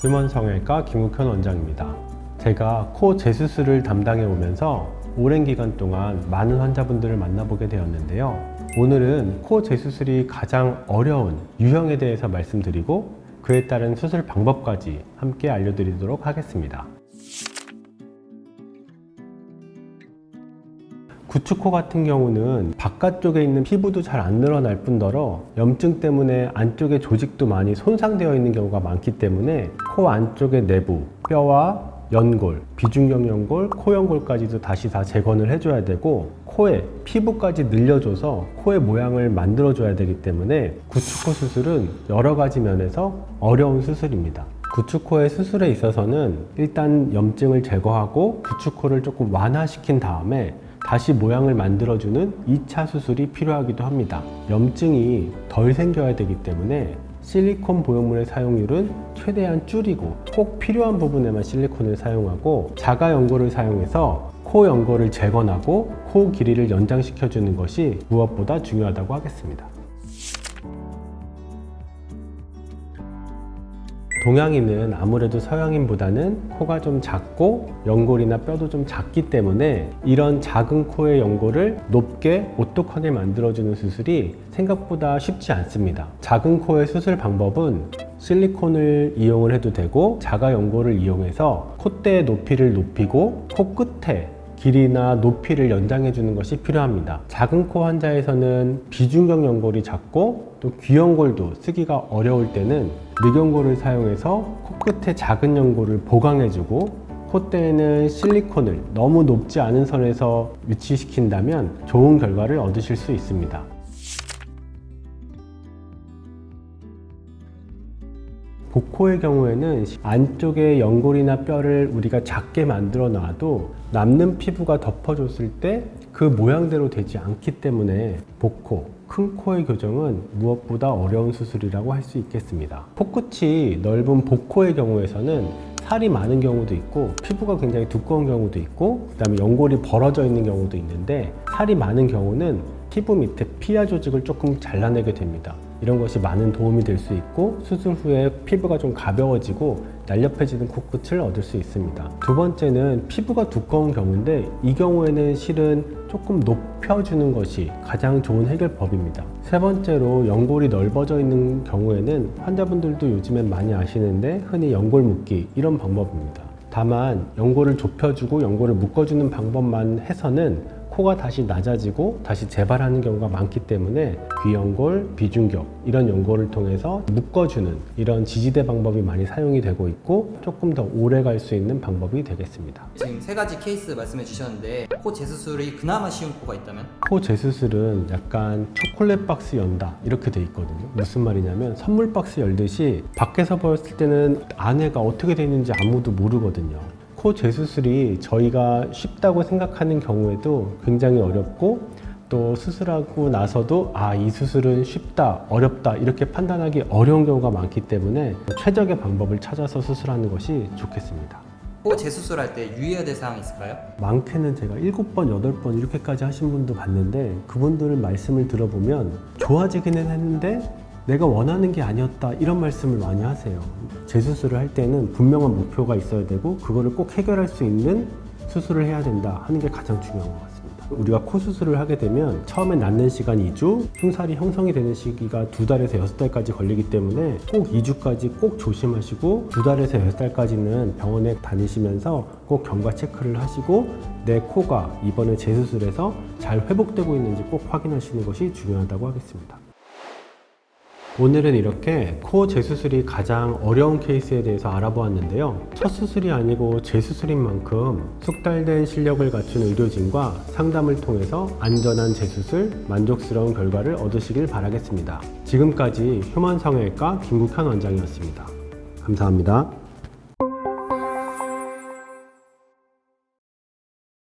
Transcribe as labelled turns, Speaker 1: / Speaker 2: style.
Speaker 1: 휴먼성형외과 김국현 원장입니다. 제가 코 재수술을 담당해 오면서 오랜 기간 동안 많은 환자분들을 만나보게 되었는데요. 오늘은 코 재수술이 가장 어려운 유형에 대해서 말씀드리고 그에 따른 수술 방법까지 함께 알려드리도록 하겠습니다. 구축코 같은 경우는 바깥쪽에 있는 피부도 잘 안 늘어날 뿐더러 염증 때문에 안쪽의 조직도 많이 손상되어 있는 경우가 많기 때문에 코 안쪽의 내부, 뼈와 연골, 비중격 연골, 코 연골까지도 다시 다 재건을 해줘야 되고 코에 피부까지 늘려줘서 코의 모양을 만들어줘야 되기 때문에 구축코 수술은 여러 가지 면에서 어려운 수술입니다. 구축코의 수술에 있어서는 일단 염증을 제거하고 구축코를 조금 완화시킨 다음에 다시 모양을 만들어주는 2차 수술이 필요하기도 합니다. 염증이 덜 생겨야 되기 때문에 실리콘 보형물의 사용률은 최대한 줄이고 꼭 필요한 부분에만 실리콘을 사용하고 자가 연골을 사용해서 코 연골을 재건하고 코 길이를 연장시켜주는 것이 무엇보다 중요하다고 하겠습니다. 동양인은 아무래도 서양인보다는 코가 좀 작고 연골이나 뼈도 좀 작기 때문에 이런 작은 코의 연골을 높게 오똑하게 만들어주는 수술이 생각보다 쉽지 않습니다. 작은 코의 수술 방법은 실리콘을 이용을 해도 되고 자가 연골을 이용해서 콧대의 높이를 높이고 코 끝에 길이나 높이를 연장해 주는 것이 필요합니다. 작은 코 환자에서는 비중격 연골이 작고 또 귀연골도 쓰기가 어려울 때는 늑연골을 사용해서 코끝에 작은 연골을 보강해 주고 콧대에는 실리콘을 너무 높지 않은 선에서 위치시킨다면 좋은 결과를 얻으실 수 있습니다. 복코의 경우에는 안쪽에 연골이나 뼈를 우리가 작게 만들어 놔도 남는 피부가 덮어줬을 때 그 모양대로 되지 않기 때문에 복코, 큰 코의 교정은 무엇보다 어려운 수술이라고 할 수 있겠습니다. 코끝이 넓은 복코의 경우에서는 살이 많은 경우도 있고 피부가 굉장히 두꺼운 경우도 있고 그 다음에 연골이 벌어져 있는 경우도 있는데 살이 많은 경우는 피부 밑에 피하 조직을 조금 잘라내게 됩니다. 이런 것이 많은 도움이 될 수 있고 수술 후에 피부가 좀 가벼워지고 날렵해지는 코끝을 얻을 수 있습니다. 두 번째는 피부가 두꺼운 경우인데 이 경우에는 실은 조금 높여주는 것이 가장 좋은 해결법입니다. 세 번째로 연골이 넓어져 있는 경우에는 환자분들도 요즘엔 많이 아시는데 흔히 연골 묶기 이런 방법입니다. 다만 연골을 좁혀주고 연골을 묶어주는 방법만 해서는 코가 다시 낮아지고 다시 재발하는 경우가 많기 때문에 귀연골, 비중격 이런 연골을 통해서 묶어주는 이런 지지대 방법이 많이 사용이 되고 있고 조금 더 오래 갈 수 있는 방법이 되겠습니다.
Speaker 2: 지금 세 가지 케이스 말씀해 주셨는데 코 재수술이 그나마 쉬운 코가 있다면?
Speaker 1: 코 재수술은 약간 초콜릿 박스 연다 이렇게 돼 있거든요. 무슨 말이냐면 선물 박스 열듯이 밖에서 보였을 때는 안에가 어떻게 돼 있는지 아무도 모르거든요. 코 재수술이 저희가 쉽다고 생각하는 경우에도 굉장히 어렵고 또 수술하고 나서도 이 수술은 쉽다, 어렵다 이렇게 판단하기 어려운 경우가 많기 때문에 최적의 방법을 찾아서 수술하는 것이 좋겠습니다.
Speaker 2: 코 재수술할 때 유의해야 될 사항이 있을까요?
Speaker 1: 많게는 제가 7번, 8번 이렇게까지 하신 분도 봤는데 그분들 말씀을 들어보면 좋아지기는 했는데 내가 원하는 게 아니었다 이런 말씀을 많이 하세요. 재수술을 할 때는 분명한 목표가 있어야 되고 그거를 꼭 해결할 수 있는 수술을 해야 된다 하는 게 가장 중요한 것 같습니다. 우리가 코 수술을 하게 되면 처음에 낫는 시간이 2주, 흉살이 형성이 되는 시기가 2달에서 6달까지 걸리기 때문에 꼭 2주까지 꼭 조심하시고 2달에서 6달까지는 병원에 다니시면서 꼭 경과 체크를 하시고 내 코가 이번에 재수술에서 잘 회복되고 있는지 꼭 확인하시는 것이 중요하다고 하겠습니다. 오늘은 이렇게 코 재수술이 가장 어려운 케이스에 대해서 알아보았는데요. 첫 수술이 아니고 재수술인 만큼 숙달된 실력을 갖춘 의료진과 상담을 통해서 안전한 재수술, 만족스러운 결과를 얻으시길 바라겠습니다. 지금까지 휴먼성형외과 김국현 원장이었습니다. 감사합니다.